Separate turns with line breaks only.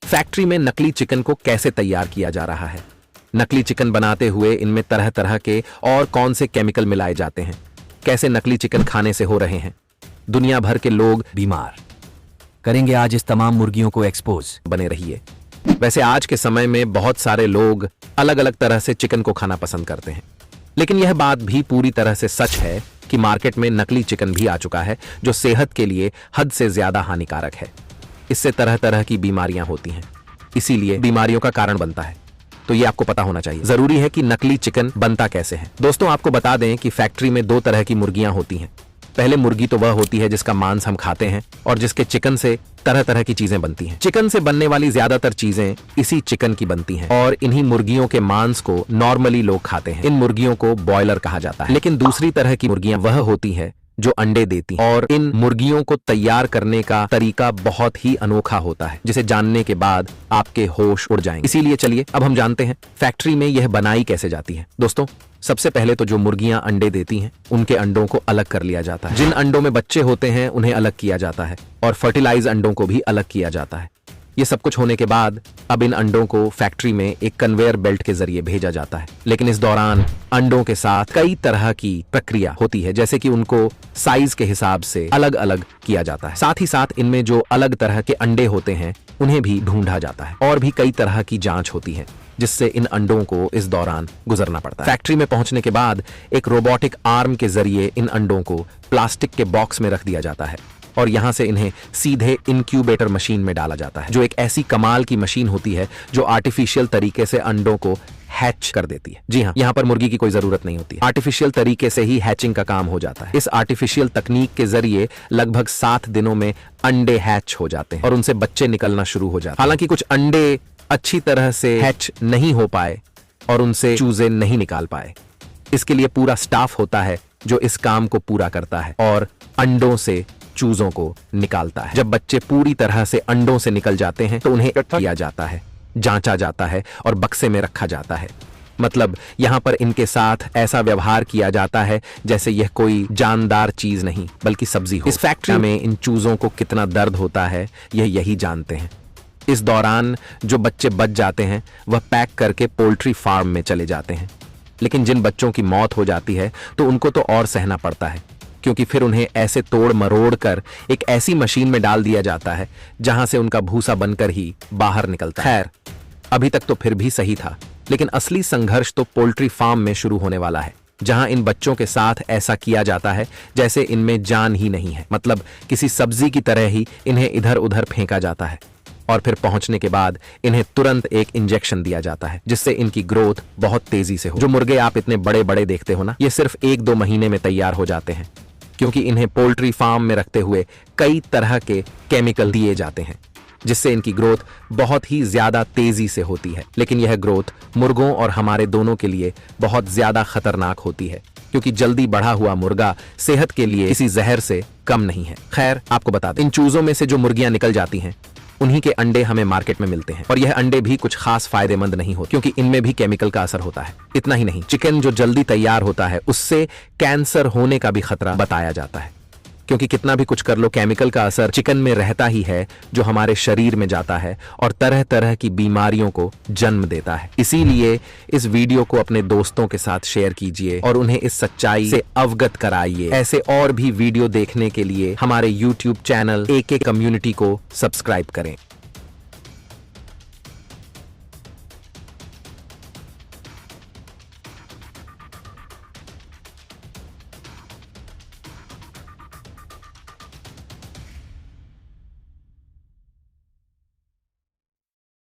Factory में नकली chicken को कैसे तैयार किया जा रहा है, नकली चिकन बनाते हुए इनमें तरह तरह के और कौन से केमिकल मिलाए जाते हैं, कैसे नकली चिकन खाने से हो रहे हैं दुनिया भर के लोग बीमार,
करेंगे आज इस तमाम मुर्गियों को एक्सपोज।
बने रहिए। वैसे आज के समय में बहुत सारे लोग अलग अलग तरह से चिकन को खाना पसंद करते हैं, लेकिन यह बात भी पूरी तरह से सच है कि मार्केट में नकली चिकन भी आ चुका है जो सेहत के लिए हद से ज्यादा हानिकारक है। इससे तरह तरह की बीमारियां होती हैं, इसीलिए बीमारियों का कारण बनता है। तो ये आपको पता होना चाहिए। जरूरी है कि नकली चिकन बनता कैसे है। दोस्तों, आपको बता दें कि फैक्ट्री में दो तरह की मुर्गियां होती हैं। पहले मुर्गी तो वह होती है जिसका मांस हम खाते हैं और जिसके चिकन से तरह तरह की चीजें बनती हैं। चिकन से बनने वाली ज्यादातर चीजें इसी चिकन की बनती हैं और इन्हीं मुर्गियों के मांस को नॉर्मली लोग खाते हैं। इन मुर्गियों को बॉयलर कहा जाता है। लेकिन दूसरी तरह की मुर्गियां वह होती हैं जो अंडे देती हैं और इन मुर्गियों को तैयार करने का तरीका बहुत ही अनोखा होता है, जिसे जानने के बाद आपके होश उड़ जाएंगे। इसीलिए चलिए अब हम जानते हैं फैक्ट्री में यह बनाई कैसे जाती है। दोस्तों, सबसे पहले तो जो मुर्गियां अंडे देती हैं उनके अंडों को अलग कर लिया जाता है। जिन अंडों में बच्चे होते हैं उन्हें अलग किया जाता है और फर्टिलाइज अंडों को भी अलग किया जाता है। ये सब कुछ होने के बाद अब इन अंडों को फैक्ट्री में एक कन्वेयर बेल्ट के जरिए भेजा जाता है। लेकिन इस दौरान अंडों के साथ कई तरह की प्रक्रिया होती है, जैसे कि उनको साइज के हिसाब से अलग अलग किया जाता है। साथ ही साथ इनमें जो अलग तरह के अंडे होते हैं उन्हें भी ढूंढा जाता है और भी कई तरह की जांच होती है, जिससे इन अंडों को इस दौरान गुजरना पड़ता है। फैक्ट्री में पहुंचने के बाद एक रोबोटिक आर्म के जरिए इन अंडों को प्लास्टिक के बॉक्स में रख दिया जाता है और यहां से इन्हें सीधे इनक्यूबेटर मशीन में डाला जाता है, जो एक ऐसी कमाल की मशीन होती है जो आर्टिफिशियल तरीके से अंडों को हैच कर देती है। जी हाँ, यहाँ पर मुर्गी की कोई जरूरत नहीं होती है। आर्टिफिशियल तरीके से ही हैचिंग का काम हो जाता है। इस आर्टिफिशियल तकनीक के जरिए लगभग 7 दिनों में अंडे हैच हो जाते हैं और उनसे बच्चे निकलना शुरू हो जाते हैं। हालांकि कुछ अंडे अच्छी तरह से हैच नहीं हो पाए और उनसे चूजे नहीं निकाल पाए। इसके लिए पूरा स्टाफ होता है जो इस काम को पूरा करता है और अंडों से चूजों को निकालता है। जब बच्चे पूरी तरह से अंडों से निकल जाते हैं तो उन्हें इकट्ठा किया जाता है, जांचा जाता है और बक्से में रखा जाता है। मतलब यहाँ पर इनके साथ ऐसा व्यवहार किया जाता है जैसे यह कोई जानदार चीज नहीं बल्कि सब्जी हो। इस फैक्ट्री में इन चूजों को कितना दर्द होता है यह यही जानते हैं। इस दौरान जो बच्चे बच जाते हैं वह पैक करके पोल्ट्री फार्म में चले जाते हैं। लेकिन जिन बच्चों की मौत हो जाती है तो उनको तो और सहना पड़ता है, क्योंकि फिर उन्हें ऐसे तोड़ मरोड़ कर एक ऐसी मशीन में डाल दिया जाता है जहां से उनका भूसा बनकर ही बाहर निकलता है। खैर, अभी तक तो फिर भी सही था, लेकिन असली संघर्ष तो पोल्ट्री फार्म में शुरू होने वाला है, जहां इन बच्चों के साथ ऐसा किया जाता है जैसे इनमें जान ही नहीं है। मतलब किसी सब्जी की तरह ही इन्हें इधर उधर फेंका जाता है और फिर पहुंचने के बाद इन्हें तुरंत एक इंजेक्शन दिया जाता है जिससे इनकी ग्रोथ बहुत तेजी से हो। जो मुर्गे आप इतने बड़े बड़े देखते हो ना, ये सिर्फ 1-2 महीने में तैयार हो जाते हैं, क्योंकि इन्हें पोल्ट्री फार्म में रखते हुए कई तरह के केमिकल दिए जाते हैं जिससे इनकी ग्रोथ बहुत ही ज्यादा तेजी से होती है। लेकिन यह ग्रोथ मुर्गों और हमारे दोनों के लिए बहुत ज्यादा खतरनाक होती है, क्योंकि जल्दी बढ़ा हुआ मुर्गा सेहत के लिए किसी जहर से कम नहीं है। खैर, आपको बता दें, इन चूजों में से जो मुर्गियां निकल जाती हैं उन्हीं के अंडे हमें मार्केट में मिलते हैं और यह अंडे भी कुछ खास फायदेमंद नहीं होते, क्योंकि इनमें भी केमिकल का असर होता है। इतना ही नहीं, चिकन जो जल्दी तैयार होता है उससे कैंसर होने का भी खतरा बताया जाता है, क्योंकि कितना भी कुछ कर लो केमिकल का असर चिकन में रहता ही है जो हमारे शरीर में जाता है और तरह तरह की बीमारियों को जन्म देता है। इसीलिए इस वीडियो को अपने दोस्तों के साथ शेयर कीजिए और उन्हें इस सच्चाई से अवगत कराइए। ऐसे और भी वीडियो देखने के लिए हमारे YouTube चैनल AK कम्युनिटी को सब्सक्राइब करें।